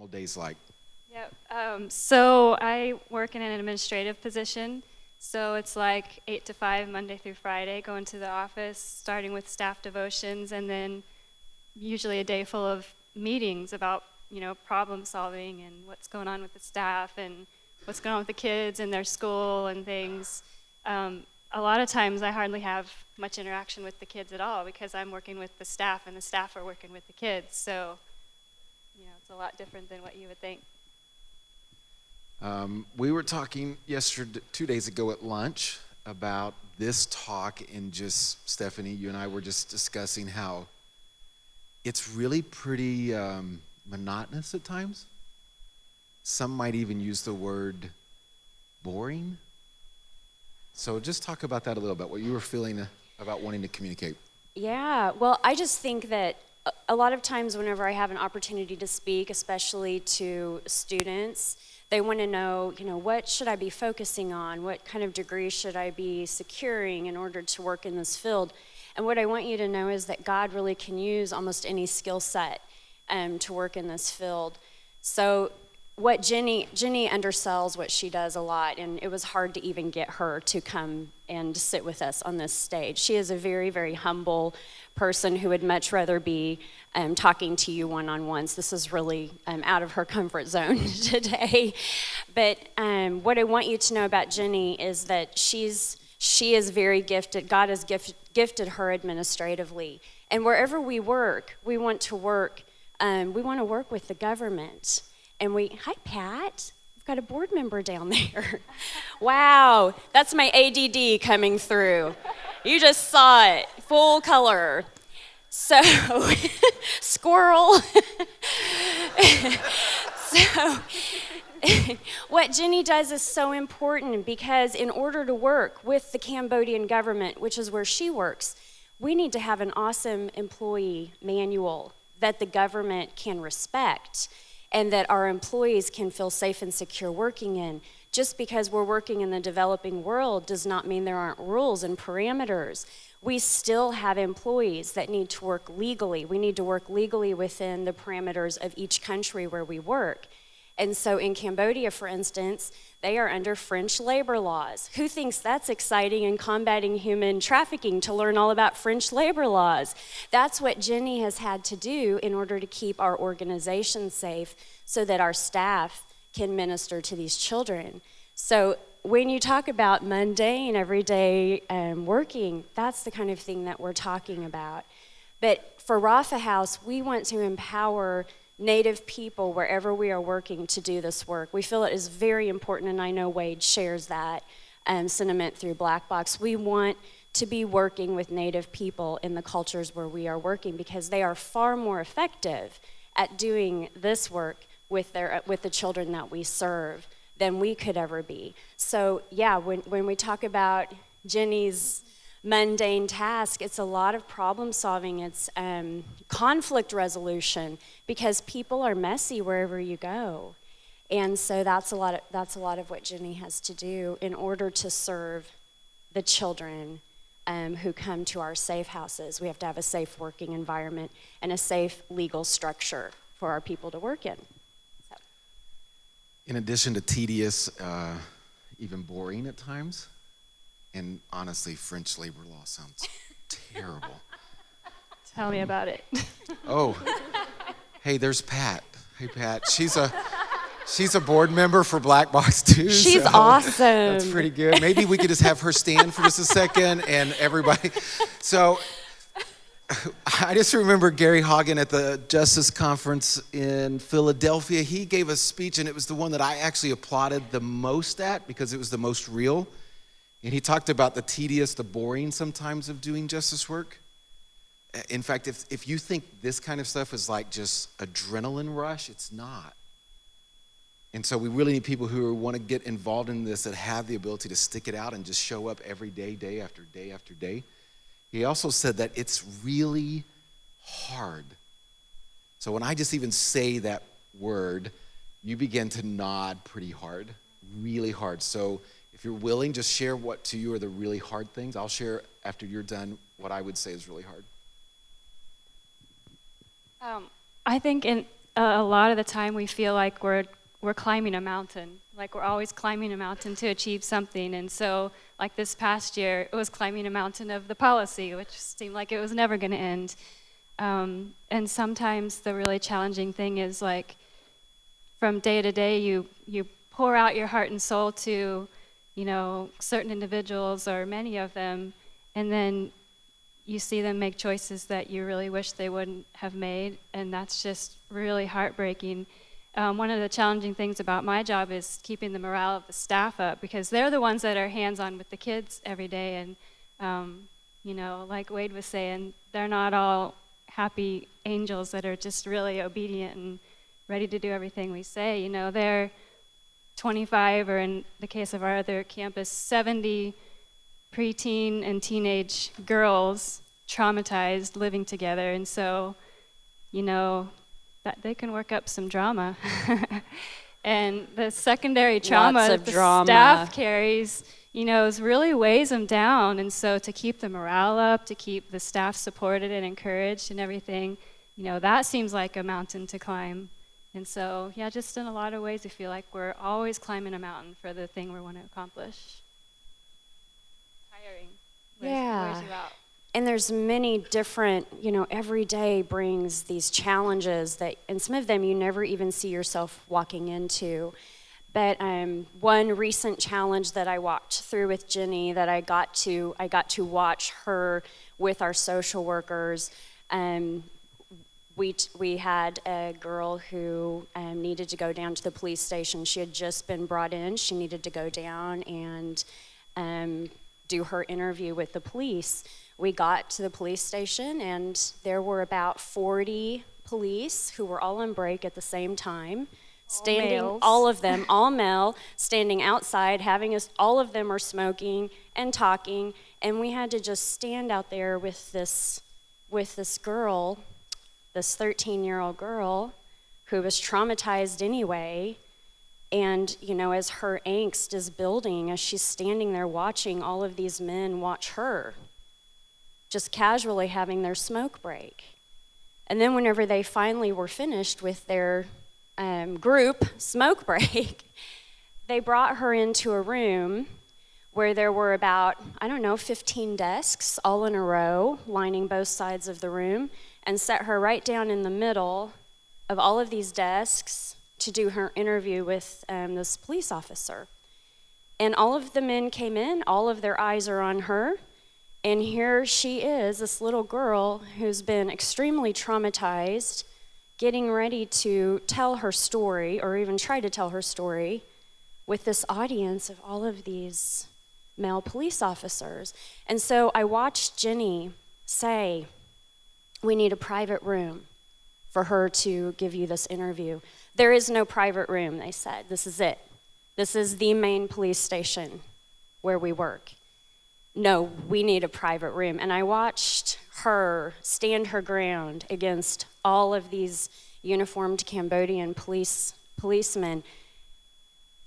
normal days like? Yep. So I work in an administrative position. So it's like 8 to 5, Monday through Friday, going to the office, starting with staff devotions, and then usually a day full of meetings about, problem solving and what's going on with the staff and what's going on with the kids and their school and things. A lot of times I hardly have much interaction with the kids at all because I'm working with the staff and the staff are working with the kids. So, it's a lot different than what you would think. We were talking 2 days ago at lunch about this talk, and just, Stephanie, you and I were just discussing how it's really pretty monotonous at times. Some might even use the word boring. So just talk about that a little bit, what you were feeling about wanting to communicate. Yeah, well, I just think that a lot of times whenever I have an opportunity to speak, especially to students, they want to know, what should I be focusing on? What kind of degree should I be securing in order to work in this field? And what I want you to know is that God really can use almost any skill set to work in this field. So what Jenny undersells what she does a lot, and it was hard to even get her to come and sit with us on this stage. She is a very, very humble person who would much rather be talking to you one-on-ones. This is really out of her comfort zone today. But what I want you to know about Jenny is that she is very gifted. God has gifted her administratively. And wherever we work, we want to work with the government. And hi, Pat. We've got a board member down there. Wow, that's my ADD coming through. You just saw it, full color. So, squirrel. So, what Jenny does is so important because in order to work with the Cambodian government, which is where she works, we need to have an awesome employee manual that the government can respect and that our employees can feel safe and secure working in. Just because we're working in the developing world does not mean there aren't rules and parameters. We still have employees that need to work legally. We need to work legally within the parameters of each country where we work. And so in Cambodia, for instance, they are under French labor laws. Who thinks that's exciting in combating human trafficking to learn all about French labor laws? That's what Jenny has had to do in order to keep our organization safe so that our staff can minister to these children. So when you talk about mundane, everyday working, that's the kind of thing that we're talking about. But for Rafa House, we want to empower Native people wherever we are working to do this work. We feel it is very important, and I know Wade shares that sentiment through Black Box. We want to be working with Native people in the cultures where we are working because they are far more effective at doing this work with the children that we serve than we could ever be. So yeah, when we talk about Jenny's mundane task, it's a lot of problem solving, it's conflict resolution, because people are messy wherever you go. And so that's a lot of what Jenny has to do in order to serve the children who come to our safe houses. We have to have a safe working environment and a safe legal structure for our people to work in. So. In addition to tedious, even boring at times, and honestly, French labor law sounds terrible. Tell me about it. Oh, hey, there's Pat. Hey, Pat. She's a board member for Black Box too. She's so awesome. That's pretty good. Maybe we could just have her stand for just a second, and everybody. So I just remember Gary Hagen at the Justice Conference in Philadelphia. He gave a speech, and it was the one that I actually applauded the most at because it was the most real. And he talked about the tedious, the boring sometimes of doing justice work. In fact, if you think this kind of stuff is like just adrenaline rush, it's not. And so we really need people who want to get involved in this that have the ability to stick it out and just show up every day, day after day after day. He also said that it's really hard. So when I just even say that word, you begin to nod pretty hard, really hard. So if you're willing, just share what to you are the really hard things. I'll share after you're done what I would say is really hard. I think a lot of the time we feel like we're climbing a mountain, like we're always climbing a mountain to achieve something. And so, like this past year, it was climbing a mountain of the policy, which seemed like it was never going to end. And sometimes the really challenging thing is like from day to day, you pour out your heart and soul to, certain individuals or many of them, and then you see them make choices that you really wish they wouldn't have made, and that's just really heartbreaking. One of the challenging things about my job is keeping the morale of the staff up, because they're the ones that are hands-on with the kids every day, and like Wade was saying, they're not all happy angels that are just really obedient and ready to do everything we say. They're 25, or in the case of our other campus, 70 preteen and teenage girls traumatized living together, and so that they can work up some drama. And the secondary trauma that the staff carries really weighs them down. And so to keep the morale up, to keep the staff supported and encouraged and everything, that seems like a mountain to climb. And so just in a lot of ways we feel like we're always climbing a mountain for the thing we want to accomplish. Tiring. Wears you out. And there's many different, every day brings these challenges and some of them you never even see yourself walking into. But one recent challenge that I walked through with Jenny, that I got to watch her with our social workers. We had a girl who needed to go down to the police station. She had just been brought in. She needed to go down and do her interview with the police. We got to the police station, and there were about 40 police who were all on break at the same time, all of them, all male, standing outside, all of them are smoking and talking, and we had to just stand out there with this girl, this 13-year-old girl who was traumatized anyway. And, as her angst is building, as she's standing there watching all of these men watch her, just casually having their smoke break. And then whenever they finally were finished with their group smoke break, they brought her into a room where there were about, 15 desks all in a row lining both sides of the room, and set her right down in the middle of all of these desks to do her interview with this police officer. And all of the men came in, all of their eyes are on her, and here she is, this little girl who's been extremely traumatized, getting ready to tell her story, or even try to tell her story, with this audience of all of these male police officers. And so I watched Jenny say, "We need a private room for her to give you this interview." There is no private room, they said. This is it. This is the main police station where we work. No, we need a private room. And I watched her stand her ground against all of these uniformed Cambodian policemen.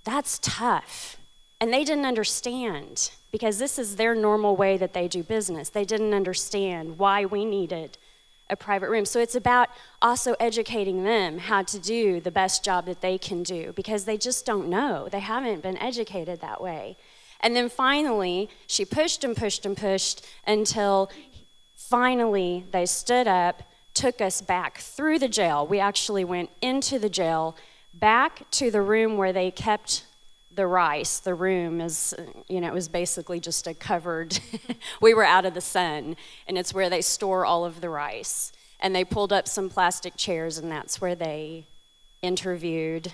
That's tough. And they didn't understand, because this is their normal way that they do business. They didn't understand why we needed a private room. So it's about also educating them how to do the best job that they can do, because they just don't know. They haven't been educated that way. And then finally, she pushed and pushed and pushed until finally they stood up, took us back through the jail. We actually went into the jail, back to the room where they kept the rice. The room is, it was basically just a covered, we were out of the sun, and it's where they store all of the rice. And they pulled up some plastic chairs, and that's where they interviewed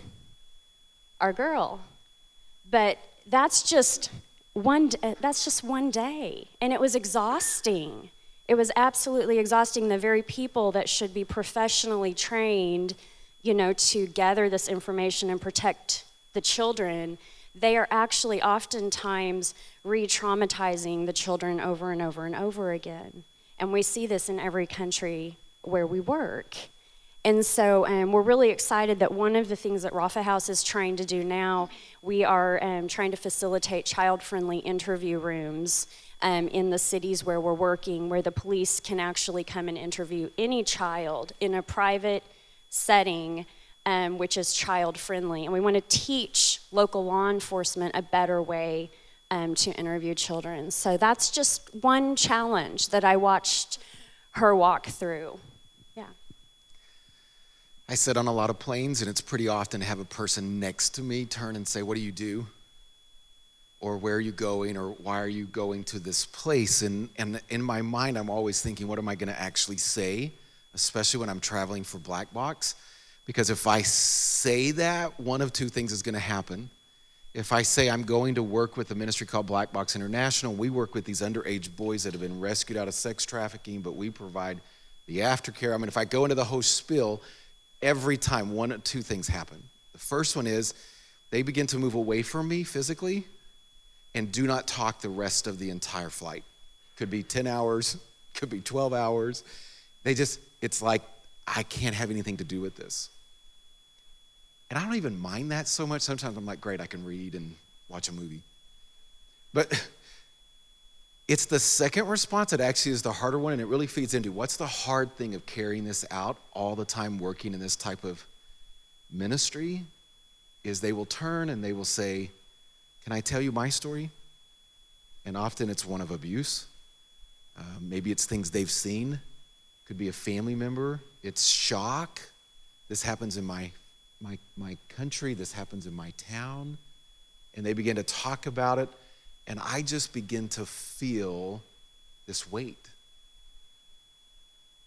our girl. But that's just one day, and it was exhausting. It was absolutely exhausting. The very people that should be professionally trained, to gather this information and protect the children, they are actually oftentimes re-traumatizing the children over and over and over again. And we see this in every country where we work. And so we're really excited that one of the things that Rafa House is trying to do now, we are trying to facilitate child-friendly interview rooms in the cities where we're working, where the police can actually come and interview any child in a private, setting, which is child friendly. And we want to teach local law enforcement a better way to interview children. So that's just one challenge that I watched her walk through. Yeah. I sit on a lot of planes, and it's pretty often to have a person next to me turn and say, "What do you do?" Or "Where are you going?" Or "Why are you going to this place?" And in my mind, I'm always thinking, what am I going to actually say, especially when I'm traveling for Black Box? Because if I say that, one of two things is going to happen. If I say I'm going to work with a ministry called Black Box International, we work with these underage boys that have been rescued out of sex trafficking, but we provide the aftercare. I mean, if I go into the whole spiel, every time one of two things happen. The first one is they begin to move away from me physically and do not talk the rest of the entire flight. Could be 10 hours, could be 12 hours. It's like, I can't have anything to do with this. And I don't even mind that so much. Sometimes I'm like, great, I can read and watch a movie. But it's the second response that actually is the harder one, and it really feeds into what's the hard thing of carrying this out all the time working in this type of ministry is they will turn and they will say, "Can I tell you my story?" And often it's one of abuse. Maybe it's things they've seen. Could be a family member. It's shock. This happens in my country. This happens in my town. And they begin to talk about it. And I just begin to feel this weight.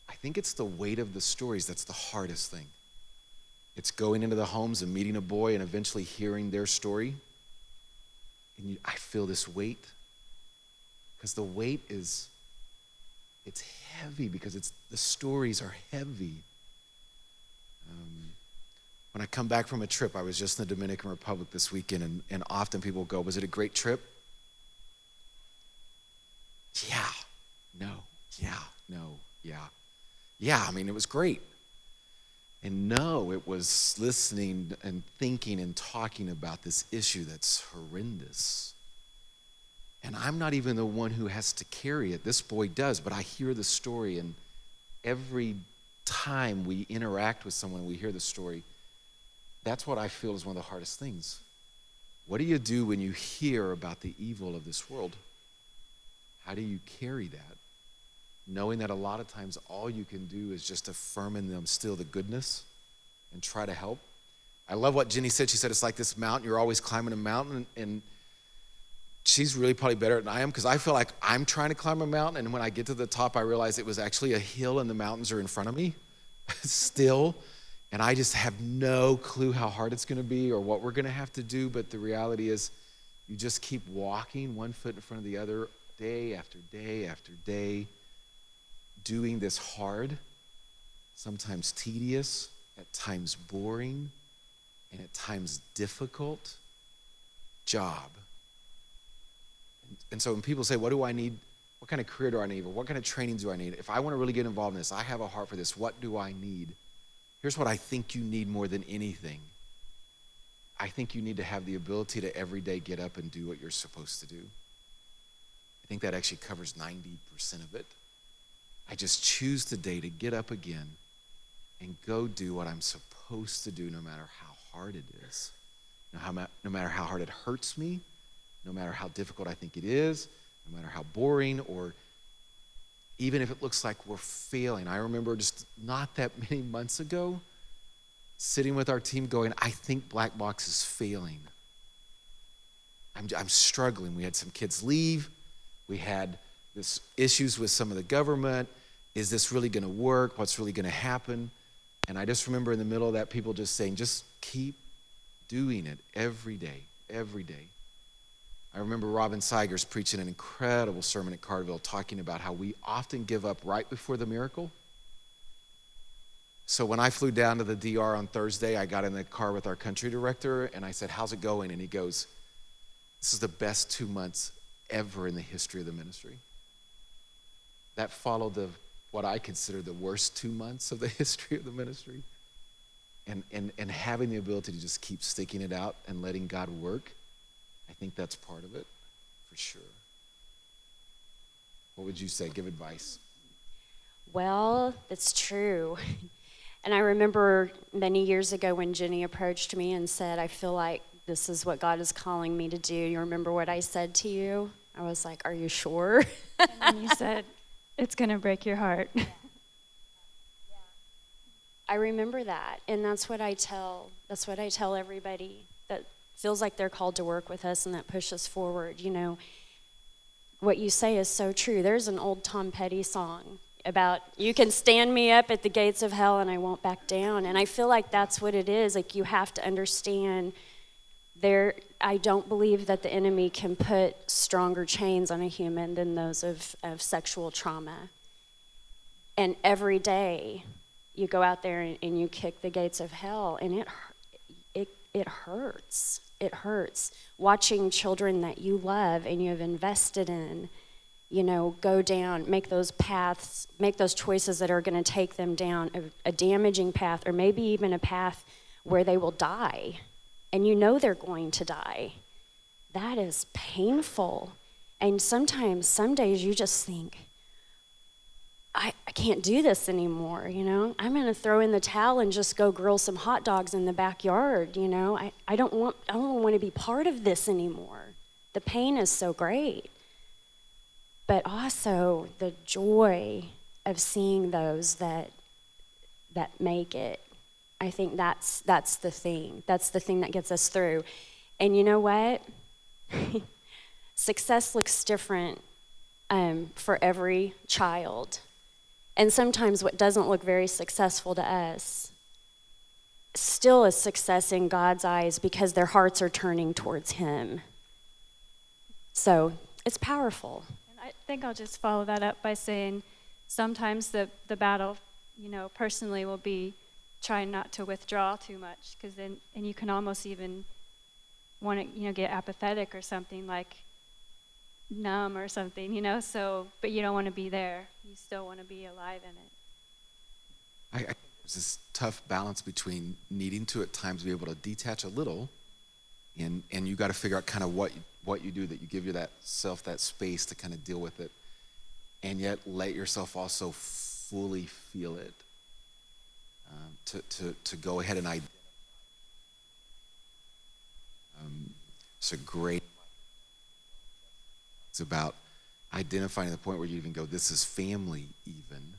I think it's the weight of the stories that's the hardest thing. It's going into the homes and meeting a boy and eventually hearing their story. And I feel this weight. Because the weight it's heavy because the stories are heavy. When I come back from a trip, I was just in the Dominican Republic this weekend, and often people go, "Was it a great trip?" Yeah, no, yeah, no, yeah. Yeah, I mean, it was great. And no, it was listening and thinking and talking about this issue that's horrendous. And I'm not even the one who has to carry it. This boy does, but I hear the story, and every time we interact with someone, we hear the story. That's what I feel is one of the hardest things. What do you do when you hear about the evil of this world? How do you carry that? Knowing that a lot of times all you can do is just affirm in them still the goodness and try to help. I love what Jenny said. She said it's like this mountain. You're always climbing a mountain, and she's really probably better than I am because I feel like I'm trying to climb a mountain, and when I get to the top, I realize it was actually a hill and the mountains are in front of me still, and I just have no clue how hard it's going to be or what we're going to have to do, but the reality is you just keep walking one foot in front of the other day after day after day, doing this hard, sometimes tedious, at times boring, and at times difficult job. And so when people say, what do I need? What kind of career do I need? Or what kind of training do I need? If I want to really get involved in this, I have a heart for this. What do I need? Here's what I think you need more than anything. I think you need to have the ability to every day get up and do what you're supposed to do. I think that actually covers 90% of it. I just choose today to get up again and go do what I'm supposed to do no matter how hard it is. No matter how hard it hurts me, no matter how difficult I think it is, no matter how boring, or even if it looks like we're failing. I remember just not that many months ago sitting with our team going, I think Black Box is failing. I'm struggling. We had some kids leave. We had this issues with some of the government. Is this really going to work? What's really going to happen? And I just remember in the middle of that, people just saying, just keep doing it every day, every day. I remember Robin Seigers preaching an incredible sermon at Carterville talking about how we often give up right before the miracle. So when I flew down to the DR on Thursday, I got in the car with our country director, and I said, how's it going? And he goes, this is the best 2 months ever in the history of the ministry. That followed what I consider the worst 2 months of the history of the ministry. And having the ability to just keep sticking it out and letting God work, I think that's part of it, for sure. What would you say? Give advice. Well, that's true. And I remember many years ago when Jenny approached me and said, I feel like this is what God is calling me to do. You remember what I said to you? I was like, are you sure? And then you said, it's going to break your heart. I remember that, and that's what I tell everybody that feels like they're called to work with us and that push us forward. You know, what you say is so true. There's an old Tom Petty song about, you can stand me up at the gates of hell and I won't back down. And I feel like that's what it is. Like, you have to understand I don't believe that the enemy can put stronger chains on a human than those of sexual trauma. And every day you go out there and you kick the gates of hell, and it hurts. It hurts watching children that you love and you have invested in, you know, go down, make those paths, make those choices that are going to take them down a damaging path, or maybe even a path where they will die, and you know they're going to die. That is painful. And sometimes, some days you just think, I can't do this anymore, you know? I'm going to throw in the towel and just go grill some hot dogs in the backyard, you know? I don't want to be part of this anymore. The pain is so great. But also the joy of seeing those that make it. I think that's the thing. That's the thing that gets us through. And you know what? Success looks different for every child. And sometimes what doesn't look very successful to us still is success in God's eyes, because their hearts are turning towards Him. So it's powerful. And I think I'll just follow that up by saying sometimes the battle, you know, personally will be trying not to withdraw too much, because then, and you can almost even want to, you know, get apathetic or something, like numb or something, you know, so, but you don't want to be there. You still want to be alive in it. I think there's this tough balance between needing to at times be able to detach a little, and you got to figure out kind of what you do, that you give yourself that space to kind of deal with it, and yet let yourself also fully feel it, to go ahead and identify. It's a great. It's about identifying the point where you even go, this is family even.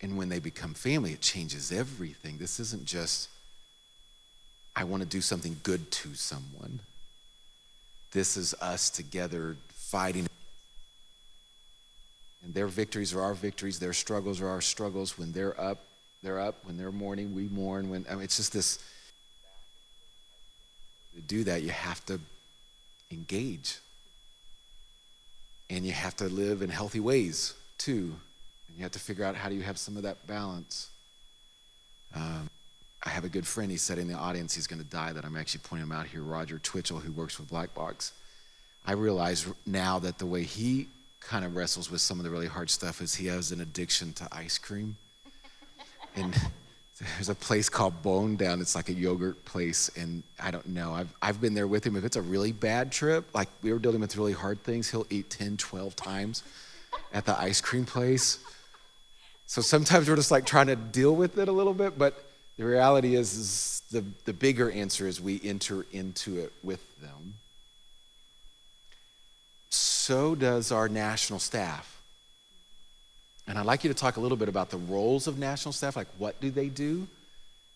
And when they become family, it changes everything. This isn't just, I want to do something good to someone. This is us together fighting. And their victories are our victories. Their struggles are our struggles. When they're up, they're up. When they're mourning, we mourn. It's just this, to do that, you have to engage. And you have to live in healthy ways, too. And you have to figure out, how do you have some of that balance? I have a good friend, he said in the audience, he's going to die, that I'm actually pointing him out here, Roger Twitchell, who works with Black Box. I realize now that the way he kind of wrestles with some of the really hard stuff is he has an addiction to ice cream. And there's a place called Bone Down. It's like a yogurt place, and I don't know. I've been there with him. If it's a really bad trip, like we were dealing with really hard things, he'll eat 10, 12 times at the ice cream place. So sometimes we're just like trying to deal with it a little bit, but the reality is the bigger answer is we enter into it with them. So does our national staff. And I'd like you to talk a little bit about the roles of national staff, like what do they do?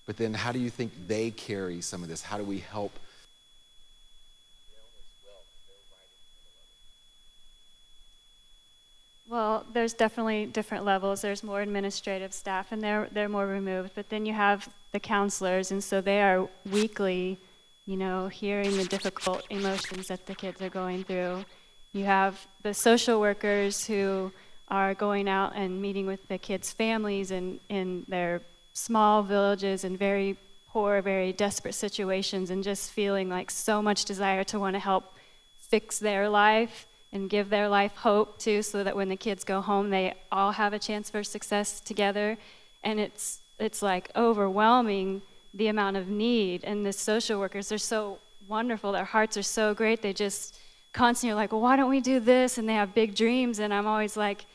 But then how do you think they carry some of this? How do we help? Well, there's definitely different levels. There's more administrative staff, and they're more removed. But then you have the counselors, and so they are weekly, you know, hearing the difficult emotions that the kids are going through. You have the social workers who are going out and meeting with the kids' families in their small villages and very poor, very desperate situations, and just feeling like so much desire to want to help fix their life and give their life hope too, so that when the kids go home, they all have a chance for success together. And it's like overwhelming, the amount of need. And the social workers, they're so wonderful. Their hearts are so great. They just constantly are like, well, why don't we do this? And they have big dreams. And I'm always like,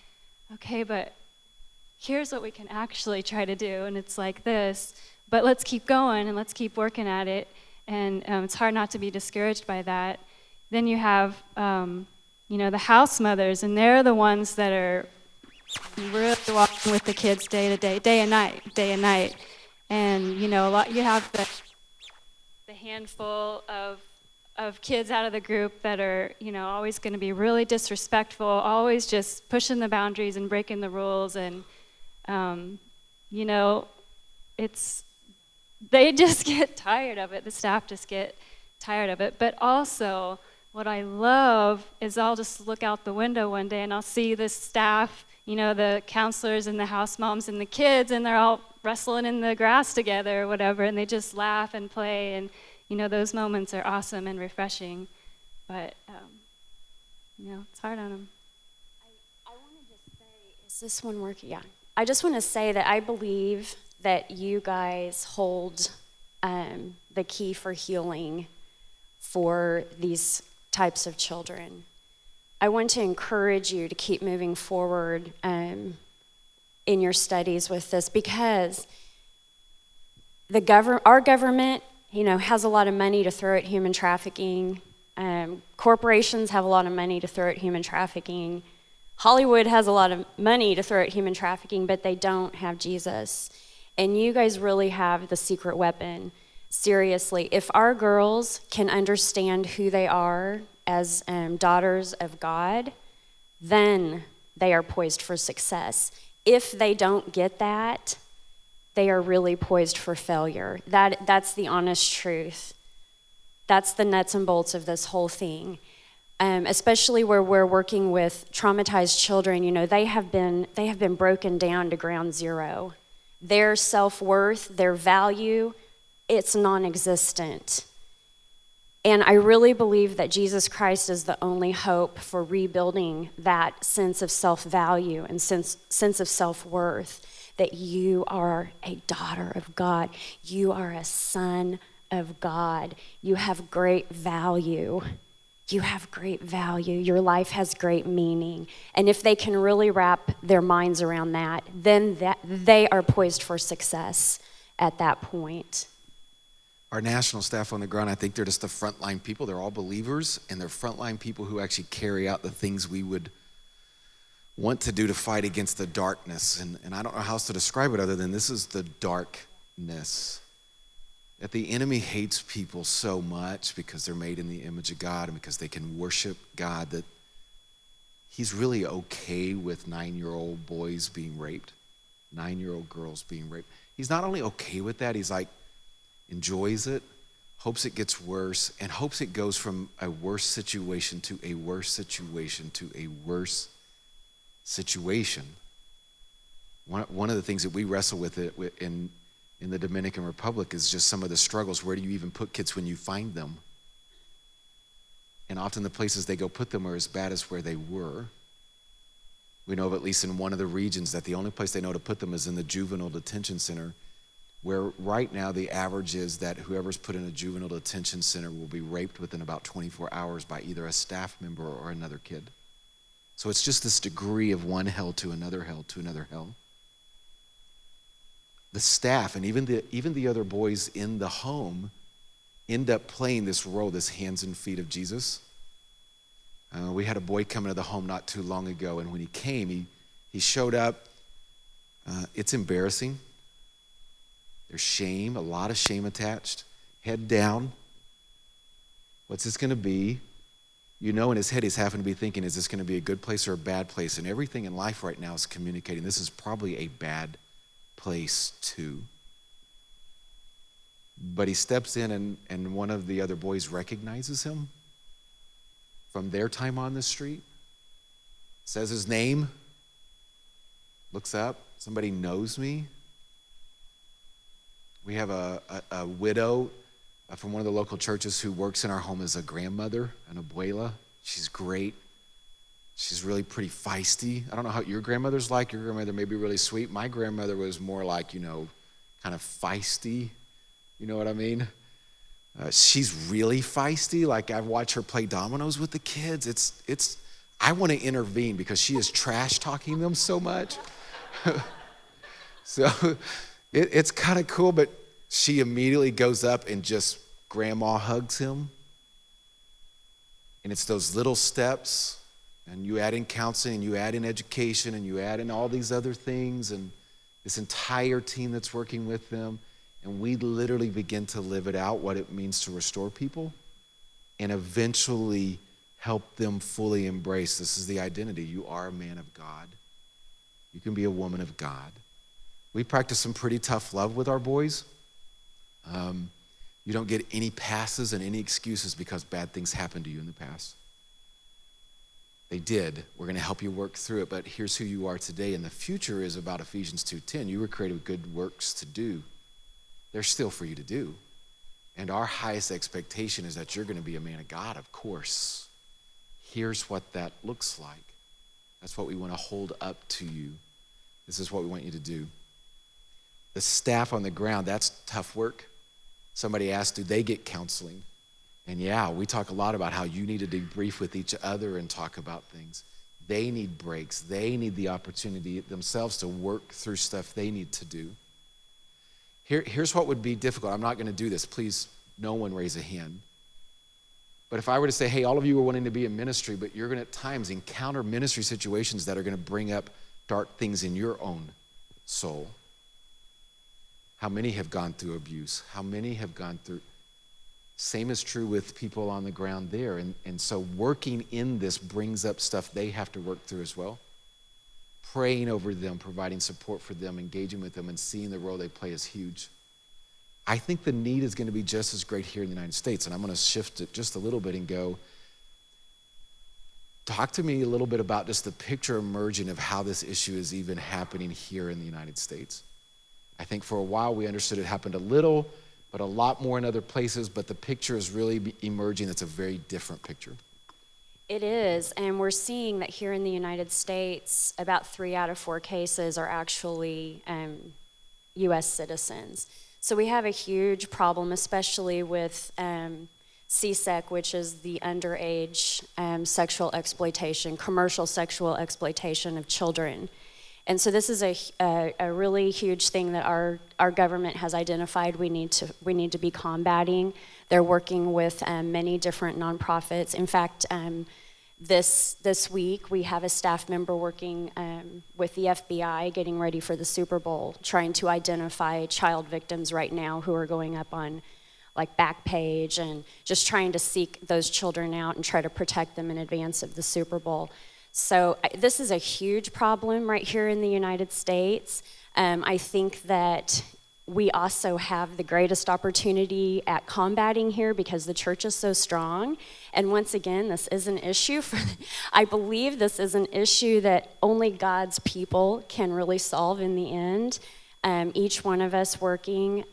okay, but here's what we can actually try to do, and it's like this, but let's keep going and let's keep working at it. And it's hard not to be discouraged by that. Then you have, the house mothers, and they're the ones that are really walking with the kids day to day, day and night. And, you have the handful of kids out of the group that are, always going to be really disrespectful, always just pushing the boundaries and breaking the rules. And, they just get tired of it. The staff just get tired of it. But also, what I love is I'll just look out the window one day and I'll see the staff, the counselors and the house moms and the kids, and they're all wrestling in the grass together or whatever, and they just laugh and play. And, those moments are awesome and refreshing. But, it's hard on them. I want to just say, is this one working? Yeah. I just want to say that I believe that you guys hold the key for healing for these types of children. I want to encourage you to keep moving forward in your studies with this, because our government, has a lot of money to throw at human trafficking. Corporations have a lot of money to throw at human trafficking. Hollywood has a lot of money to throw at human trafficking, but they don't have Jesus. And you guys really have the secret weapon. Seriously, if our girls can understand who they are as daughters of God, then they are poised for success. If they don't get that, they are really poised for failure. That's the honest truth. That's the nuts and bolts of this whole thing. Especially where we're working with traumatized children, they have been broken down to ground zero. Their self-worth, their value, it's non-existent. And I really believe that Jesus Christ is the only hope for rebuilding that sense of self-value and sense of self-worth, that you are a daughter of God. You are a son of God. You have great value. You have great value. Your life has great meaning. And if they can really wrap their minds around that, then they are poised for success at that point. Our national staff on the ground, I think they're just the frontline people. They're all believers, and they're frontline people who actually carry out the things we would want to do to fight against the darkness. And I don't know how else to describe it other than this is the darkness. That the enemy hates people so much because they're made in the image of God and because they can worship God, that he's really okay with 9-year-old boys being raped, 9-year-old girls being raped. He's not only okay with that, he's like, enjoys it, hopes it gets worse, and hopes it goes from a worse situation to a worse situation to a worse situation. One of the things that we wrestle with in the Dominican Republic is just some of the struggles. Where do you even put kids when you find them? And often the places they go put them are as bad as where they were. We know of at least in one of the regions that the only place they know to put them is in the juvenile detention center, where right now the average is that whoever's put in a juvenile detention center will be raped within about 24 hours by either a staff member or another kid. So it's just this degree of one hell to another hell to another hell. The staff and even the other boys in the home end up playing this role, this hands and feet of Jesus. We had a boy come into the home not too long ago, and when he came, he showed up. It's embarrassing. There's shame, a lot of shame attached. Head down. What's this going to be? In his head he's having to be thinking, is this going to be a good place or a bad place? And everything in life right now is communicating this is probably a bad place too. But he steps in and one of the other boys recognizes him from their time on the street, says his name, looks up, somebody knows me. We have a widow from one of the local churches who works in our home as a grandmother, an abuela. She's great. She's really pretty feisty. I don't know how your grandmother's like. Your grandmother may be really sweet. My grandmother was more like, kind of feisty. You know what I mean? She's really feisty. Like I've watched her play dominoes with the kids. I want to intervene because she is trash talking them so much. So it's kind of cool, but she immediately goes up and just grandma hugs him. And it's those little steps, and you add in counseling, and you add in education, and you add in all these other things, and this entire team that's working with them, and we literally begin to live it out, what it means to restore people, and eventually help them fully embrace this is the identity. You are a man of God. You can be a woman of God. We practice some pretty tough love with our boys. You don't get any passes and any excuses because bad things happened to you in the past. They did. We're going to help you work through it, but here's who you are today, and the future is about Ephesians 2:10. You were created with good works to do. They're still for you to do. And our highest expectation is that you're going to be a man of God, of course. Here's what that looks like. That's what we want to hold up to you. This is what we want you to do. The staff on the ground, that's tough work. Somebody asked, do they get counseling? And yeah, we talk a lot about how you need to debrief with each other and talk about things. They need breaks. They need the opportunity themselves to work through stuff they need to do. Here's what would be difficult. I'm not going to do this. Please, no one raise a hand. But if I were to say, hey, all of you are wanting to be in ministry, but you're going to at times encounter ministry situations that are going to bring up dark things in your own soul. How many have gone through abuse? How many have gone through? Same is true with people on the ground there. And so working in this brings up stuff they have to work through as well. Praying over them, providing support for them, engaging with them, and seeing the role they play is huge. I think the need is going to be just as great here in the United States. And I'm going to shift it just a little bit and go, talk to me a little bit about just the picture emerging of how this issue is even happening here in the United States. I think for a while we understood it happened a little, but a lot more in other places, but the picture is really emerging. It's a very different picture. It is, and we're seeing that here in the United States, about 3 out of 4 cases are actually U.S. citizens. So we have a huge problem, especially with CSEC, which is the underage sexual exploitation, commercial sexual exploitation of children. And so this is a really huge thing that our government has identified we need to be combating. They're working with many different nonprofits. In fact, this week we have a staff member working with the FBI getting ready for the Super Bowl, trying to identify child victims right now who are going up on like Backpage and just trying to seek those children out and try to protect them in advance of the Super Bowl. So this is a huge problem right here in the United States. I think that we also have the greatest opportunity at combating here because the church is so strong. And once again, this is an issue I believe this is an issue that only God's people can really solve in the end. Each one of us working.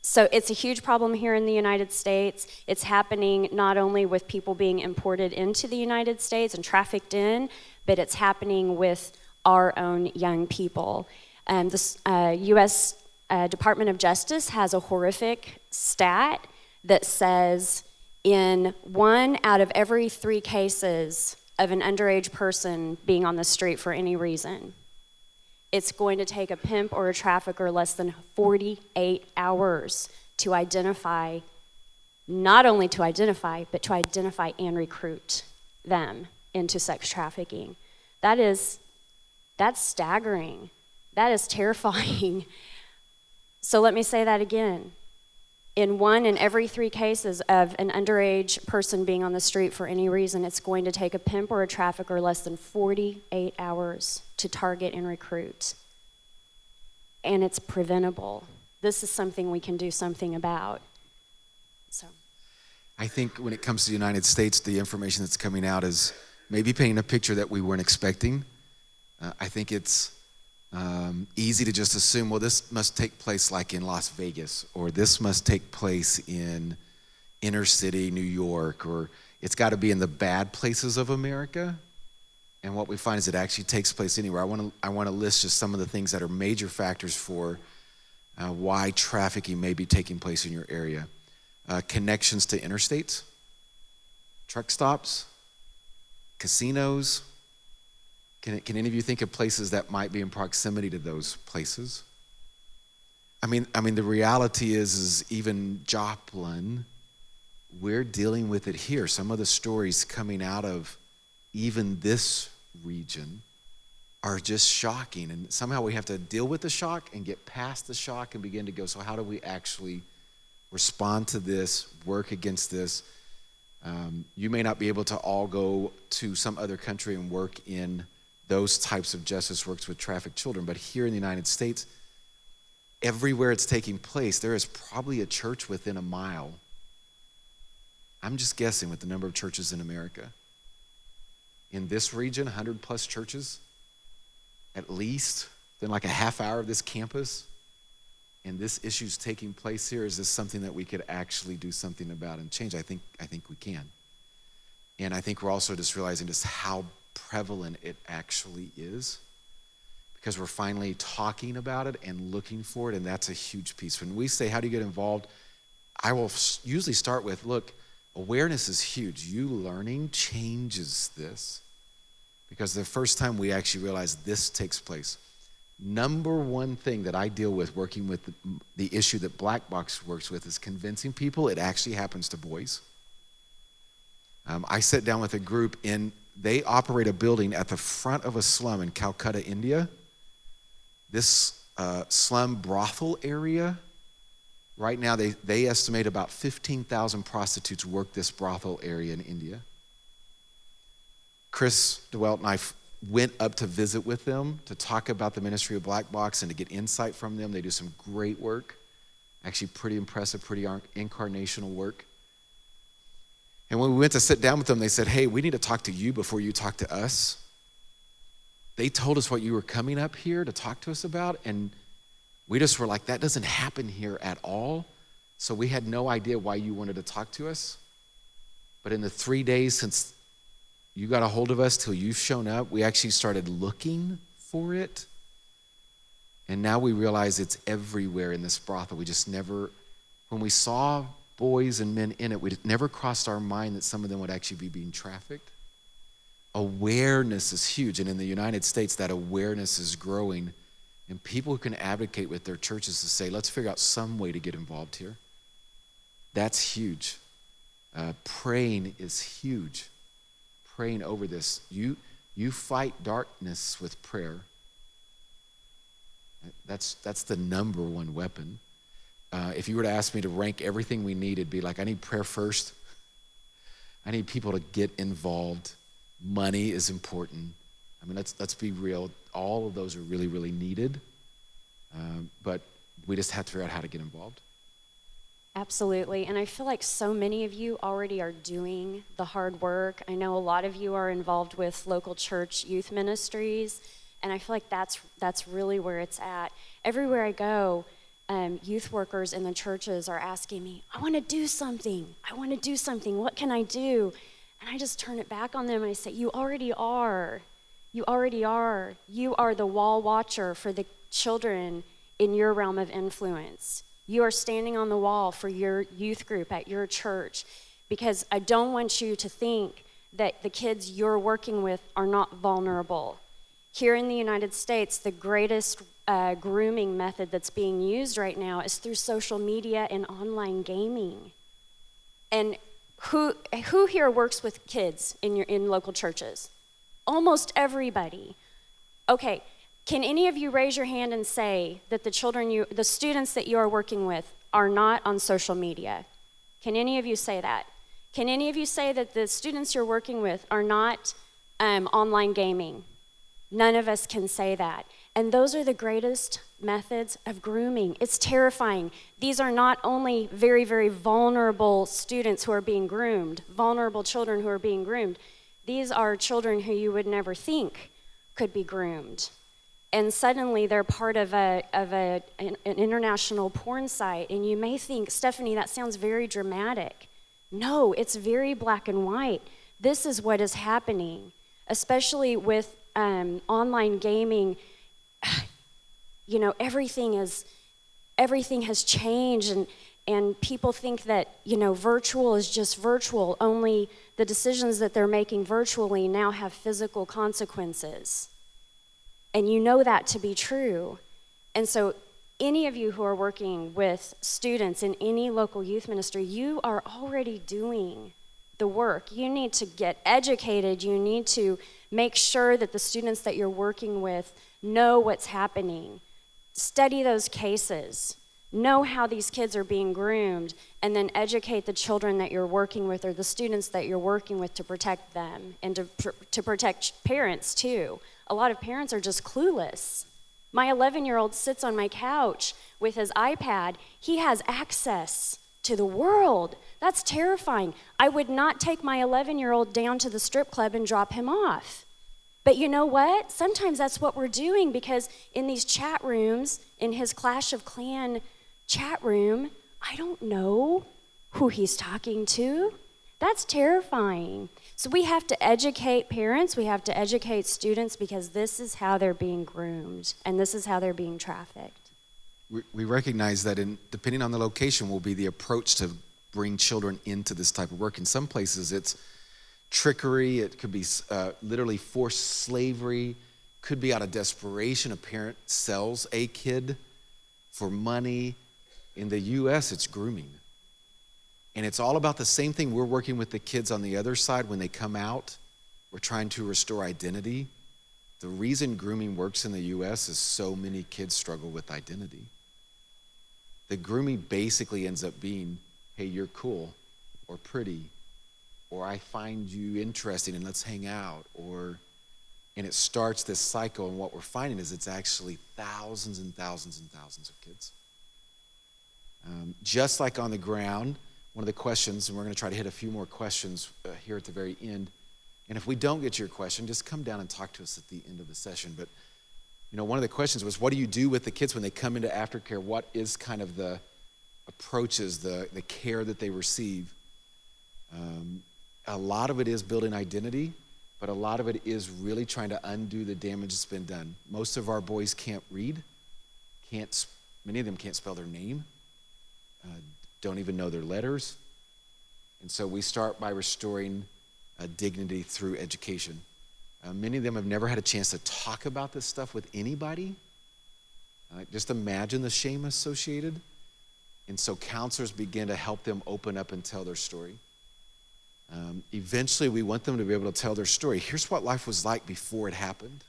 So it's a huge problem here in the United States. It's happening not only with people being imported into the United States and trafficked in, but it's happening with our own young people. The U.S. Department of Justice has a horrific stat that says in 1 out of every 3 cases of an underage person being on the street for any reason, it's going to take a pimp or a trafficker less than 48 hours to identify, not only to identify, but to identify and recruit them into sex trafficking. That's staggering. That is terrifying. So let me say that again. In 1 in every 3 cases of an underage person being on the street for any reason, it's going to take a pimp or a trafficker less than 48 hours to target and recruit. And it's preventable. This is something we can do something about. So, I think when it comes to the United States, the information that's coming out is maybe painting a picture that we weren't expecting. I think it's easy to just assume, well, this must take place like in Las Vegas, or this must take place in inner city New York, or it's got to be in the bad places of America. And what we find is it actually takes place anywhere. I want to list just some of the things that are major factors for why trafficking may be taking place in your area. Connections to interstates, truck stops, casinos, Can any of you think of places that might be in proximity to those places? I mean, the reality is even Joplin, we're dealing with it here. Some of the stories coming out of even this region are just shocking. And somehow we have to deal with the shock and get past the shock and begin to go, so how do we actually respond to this, work against this? You may not be able to all go to some other country and work in those types of justice works with trafficked children, but here in the United States, everywhere it's taking place, there is probably a church within a mile. I'm just guessing with the number of churches in America. In this region, 100 plus churches, at least within like a half hour of this campus, and this issue's taking place here. Is this something that we could actually do something about and change? I think we can. And I think we're also just realizing just how prevalent it actually is, because we're finally talking about it and looking for it, and that's a huge piece. When we say, how do you get involved? I will usually start with, look, awareness is huge. You learning changes this, because the first time we actually realize this takes place. Number one thing that I deal with working with the issue that Black Box works with is convincing people it actually happens to boys. I sat down with a group, and they operate a building at the front of a slum in Calcutta, India. This slum brothel area, right now they estimate about 15,000 prostitutes work this brothel area in India. Chris DeWelt and I went up to visit with them to talk about the ministry of Black Box and to get insight from them. They do some great work, actually pretty impressive, pretty incarnational work. And when we went to sit down with them, they said, hey, we need to talk to you before you talk to us. They told us what you were coming up here to talk to us about, and we just were like, that doesn't happen here at all. So we had no idea why you wanted to talk to us. But in the 3 days since you got a hold of us till you've shown up, we actually started looking for it. And now we realize it's everywhere in this brothel. We just never, when we saw boys and men in it, we never crossed our mind that some of them would actually be being trafficked. Awareness is huge, and in the United States, that awareness is growing, and people who can advocate with their churches to say, let's figure out some way to get involved here. That's huge. Praying is huge. Praying over this. You fight darkness with prayer. That's the number one weapon. If you were to ask me to rank everything we need, it'd be like, I need prayer first. I need people to get involved. Money is important. I mean, let's be real. All of those are really, really needed. But we just have to figure out how to get involved. Absolutely, and I feel like so many of you already are doing the hard work. I know a lot of you are involved with local church youth ministries, and I feel like that's really where it's at. Everywhere I go, youth workers in the churches are asking me, I want to do something. What can I do? And I just turn it back on them and I say, you already are. You are the wall watcher for the children in your realm of influence. You are standing on the wall for your youth group at your church, because I don't want you to think that the kids you're working with are not vulnerable. Here in the United States, the greatest grooming method that's being used right now is through social media and online gaming. And who here works with kids in local churches? Almost everybody. Okay. Can any of you raise your hand and say that the students that you are working with are not on social media? Can any of you say that? Can any of you say that the students you're working with are not online gaming? None of us can say that. And those are the greatest methods of grooming. It's terrifying. These are not only very, very vulnerable students who are being groomed, vulnerable children who are being groomed. These are children who you would never think could be groomed. And suddenly they're part of an international porn site. And you may think, Stephanie, that sounds very dramatic. No, it's very black and white. This is what is happening, especially with online gaming. You know, everything has changed, and people think that, you know, virtual is just virtual. Only the decisions that they're making virtually now have physical consequences. And you know that to be true. And so any of you who are working with students in any local youth ministry, you are already doing the work. You need to get educated. You need to make sure that the students that you're working with know what's happening. Study those cases. Know how these kids are being groomed, and then educate the children that you're working with or the students that you're working with to protect them and to protect parents too. A lot of parents are just clueless. My 11-year-old sits on my couch with his iPad. He has access to the world. That's terrifying. I would not take my 11-year-old down to the strip club and drop him off. But you know what? Sometimes that's what we're doing, because in these chat rooms, in his Clash of Clan chat room, I don't know who he's talking to. That's terrifying. So we have to educate parents, we have to educate students, because this is how they're being groomed, and this is how they're being trafficked. We recognize that depending on the location will be the approach to bring children into this type of work. In some places it's trickery, it could be literally forced slavery, could be out of desperation. A parent sells a kid for money. In the U.S., it's grooming. And it's all about the same thing. We're working with the kids on the other side when they come out. We're trying to restore identity. The reason grooming works in the U.S. is so many kids struggle with identity. The grooming basically ends up being, hey, you're cool or pretty, or I find you interesting and let's hang out, and it starts this cycle. And what we're finding is it's actually thousands and thousands and thousands of kids. Just like on the ground, one of the questions, and we're going to try to hit a few more questions here at the very end. And if we don't get to your question, just come down and talk to us at the end of the session. But, one of the questions was, what do you do with the kids when they come into aftercare? What is kind of the approaches, the care that they receive? A lot of it is building identity, but a lot of it is really trying to undo the damage that's been done. Most of our boys can't read, many of them can't spell their name. Don't even know their letters. And so we start by restoring dignity through education. Many of them have never had a chance to talk about this stuff with anybody. Just imagine the shame associated. And so counselors begin to help them open up and tell their story. Eventually, we want them to be able to tell their story. Here's what life was like before it happened.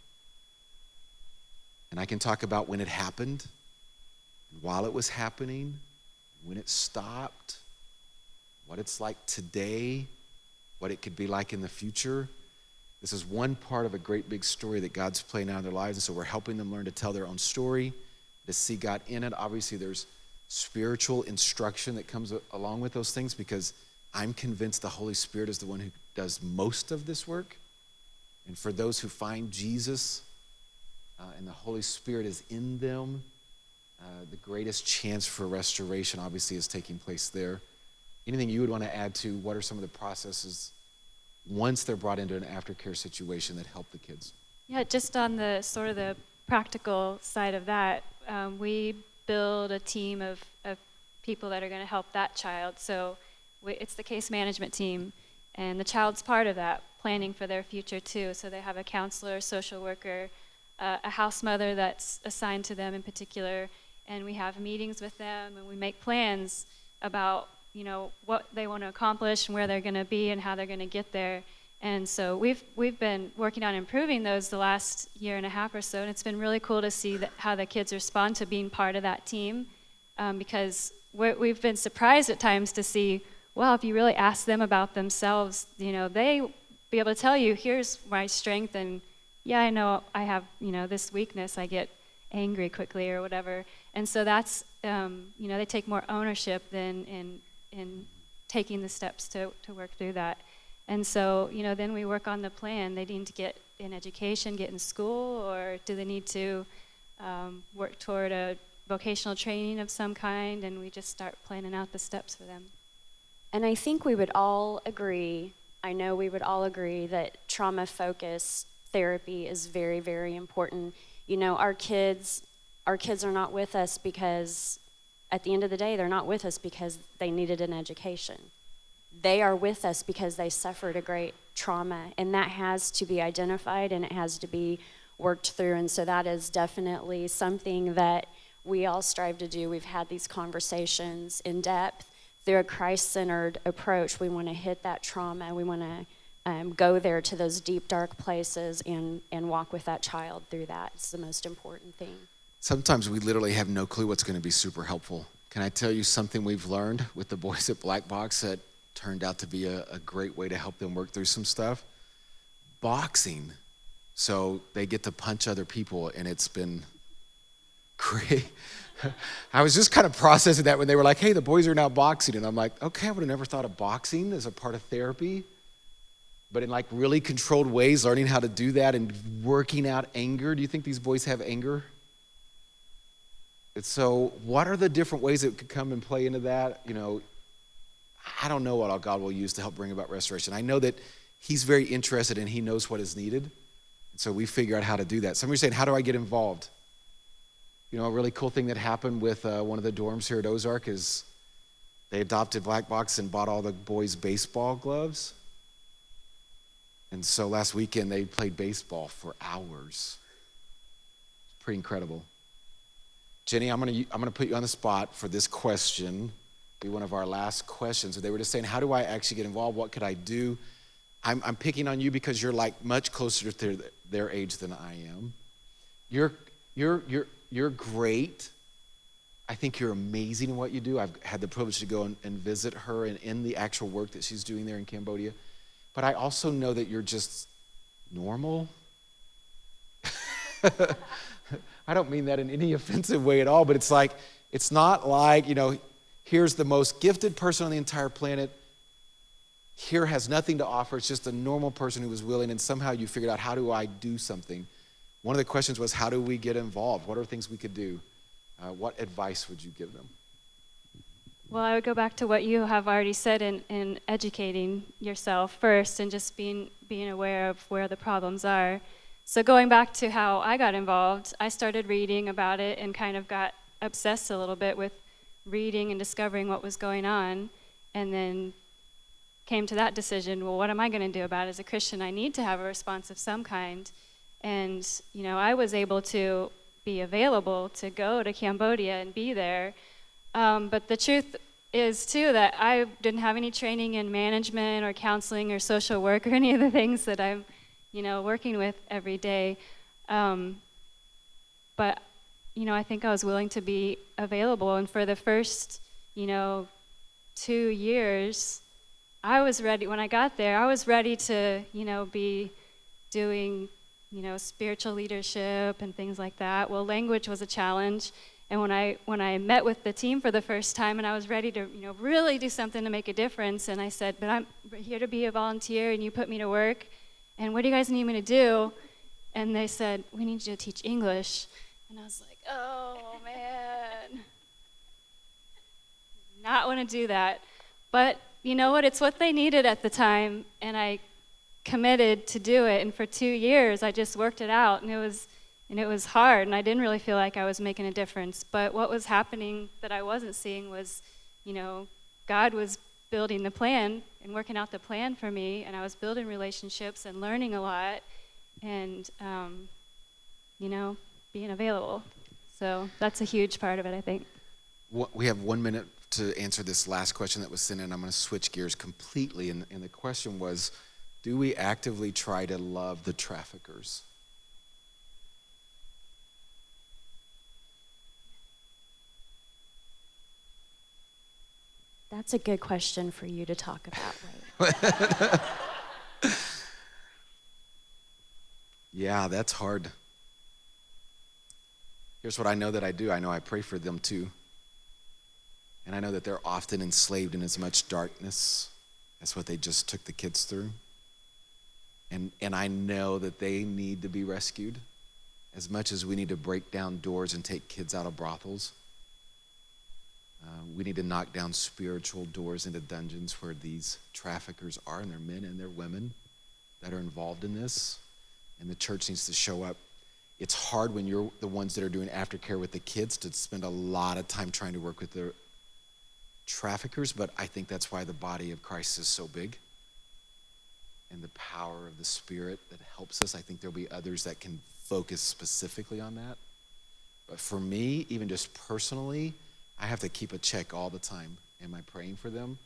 And I can talk about when it happened, and while it was happening, when it stopped, what it's like today, what it could be like in the future. This is one part of a great big story that God's playing out in their lives, and so we're helping them learn to tell their own story, to see God in it. Obviously, there's spiritual instruction that comes along with those things, because I'm convinced the Holy Spirit is the one who does most of this work. And for those who find Jesus and the Holy Spirit is in them, the greatest chance for restoration obviously is taking place there. Anything you would want to add to what are some of the processes once they're brought into an aftercare situation that help the kids? Yeah, just on the sort of the practical side of that, we build a team of people that are going to help that child. So it's the case management team, and the child's part of that, planning for their future too. So they have a counselor, social worker, a house mother that's assigned to them in particular, and we have meetings with them, and we make plans about what they want to accomplish and where they're going to be and how they're going to get there. And so we've been working on improving those the last year and a half or so, and it's been really cool to see how the kids respond to being part of that team, because we've been surprised at times to see, well, if you really ask them about themselves, they be able to tell you, here's my strength, and yeah, I know I have this weakness, I get angry quickly or whatever. And so that's they take more ownership than in taking the steps to work through that. And so, then we work on the plan. They need to get in education, get in school, or do they need to work toward a vocational training of some kind, and we just start planning out the steps for them. And I think we would all agree, I know we would all agree, that trauma-focused therapy is very, very important. Our kids are not with us because, at the end of the day, they're not with us because they needed an education. They are with us because they suffered a great trauma, and that has to be identified, and it has to be worked through. And so that is definitely something that we all strive to do. We've had these conversations in depth through a Christ-centered approach. We want to hit that trauma. We want to go there to those deep, dark places and walk with that child through that. It's the most important thing. Sometimes we literally have no clue what's going to be super helpful. Can I tell you something we've learned with the boys at Black Box that turned out to be a great way to help them work through some stuff? Boxing. So they get to punch other people, and it's been great. I was just kind of processing that when they were like, hey, the boys are now boxing. And I'm like, okay, I would have never thought of boxing as a part of therapy. But in like really controlled ways, learning how to do that and working out anger. Do you think these boys have anger? So what are the different ways that could come and play into that? You know, I don't know what all God will use to help bring about restoration. I know that he's very interested and he knows what is needed. And so we figure out how to do that. Some of you are saying, how do I get involved? You know, a really cool thing that happened with one of the dorms here at Ozark is they adopted Black Box and bought all the boys' baseball gloves. And so last weekend they played baseball for hours. It's pretty incredible. Jenny, I'm gonna put you on the spot for this question. Be one of our last questions. So they were just saying, how do I actually get involved? What could I do? I'm picking on you because you're like much closer to their age than I am. You're great. I think you're amazing in what you do. I've had the privilege to go and visit her and in the actual work that she's doing there in Cambodia. But I also know that you're just normal. I don't mean that in any offensive way at all, but it's like, it's not like, you know, here's the most gifted person on the entire planet. Here has nothing to offer. It's just a normal person who was willing, and somehow you figured out, how do I do something? One of the questions was, how do we get involved? What are things we could do? What advice would you give them? Well, I would go back to what you have already said in educating yourself first and just being aware of where the problems are. So going back to how I got involved, I started reading about it and kind of got obsessed a little bit with reading and discovering what was going on, and then came to that decision, well, what am I going to do about it? As a Christian, I need to have a response of some kind. And, you know, I was able to be available to go to Cambodia and be there. But the truth is, too, that I didn't have any training in management or counseling or social work or any of the things that I'm, you know, working with every day. But, you know, I think I was willing to be available. And for the first, you know, 2 years, I was ready. When I got there, I was ready to, you know, be doing, you know, spiritual leadership and things like that. Well, language was a challenge. And when I met with the team for the first time and I was ready to, you know, really do something to make a difference, and I said, but I'm here to be a volunteer and you put me to work, and what do you guys need me to do? And they said, we need you to teach English. And I was like, oh, man. Not want to do that. But you know what? It's what they needed at the time, and I committed to do it. And for 2 years, I just worked it out, and it was hard, and I didn't really feel like I was making a difference. But what was happening that I wasn't seeing was, you know, God was building the plan and working out the plan for me, and I was building relationships and learning a lot, and, you know, being available. So that's a huge part of it, I think. We have 1 minute to answer this last question that was sent in. I'm going to switch gears completely, and the question was, do we actively try to love the traffickers? That's a good question for you to talk about. Yeah, that's hard. Here's what I know that I do. I know I pray for them too. And I know that they're often enslaved in as much darkness as what they just took the kids through. And I know that they need to be rescued as much as we need to break down doors and take kids out of brothels. We need to knock down spiritual doors into dungeons where these traffickers are, and they're men and they're women that are involved in this. And the church needs to show up. It's hard when you're the ones that are doing aftercare with the kids to spend a lot of time trying to work with the traffickers, but I think that's why the body of Christ is so big. And the power of the Spirit that helps us. I think there'll be others that can focus specifically on that. But for me, even just personally, I have to keep a check all the time. Am I praying for them?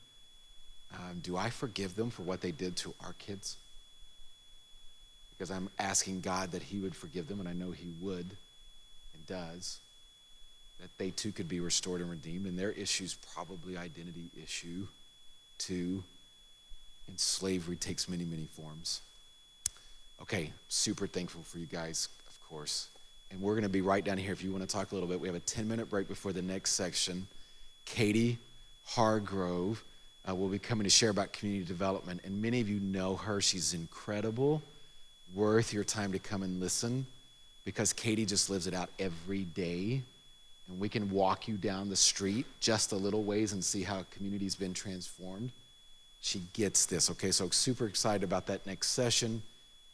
Do I forgive them for what they did to our kids? Because I'm asking God that he would forgive them, and I know he would and does, that they too could be restored and redeemed. And their issue's probably identity issue too. And slavery takes many, many forms. Okay, super thankful for you guys, of course. And we're going to be right down here if you want to talk a little bit. We have a 10-minute break before the next section. Katie Hargrove will be coming to share about community development. And many of you know her. She's incredible. Worth your time to come and listen, because Katie just lives it out every day. And we can walk you down the street just a little ways and see how a community's been transformed. She gets this, okay? So super excited about that next session.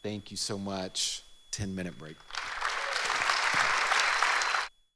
Thank you so much. 10-minute break.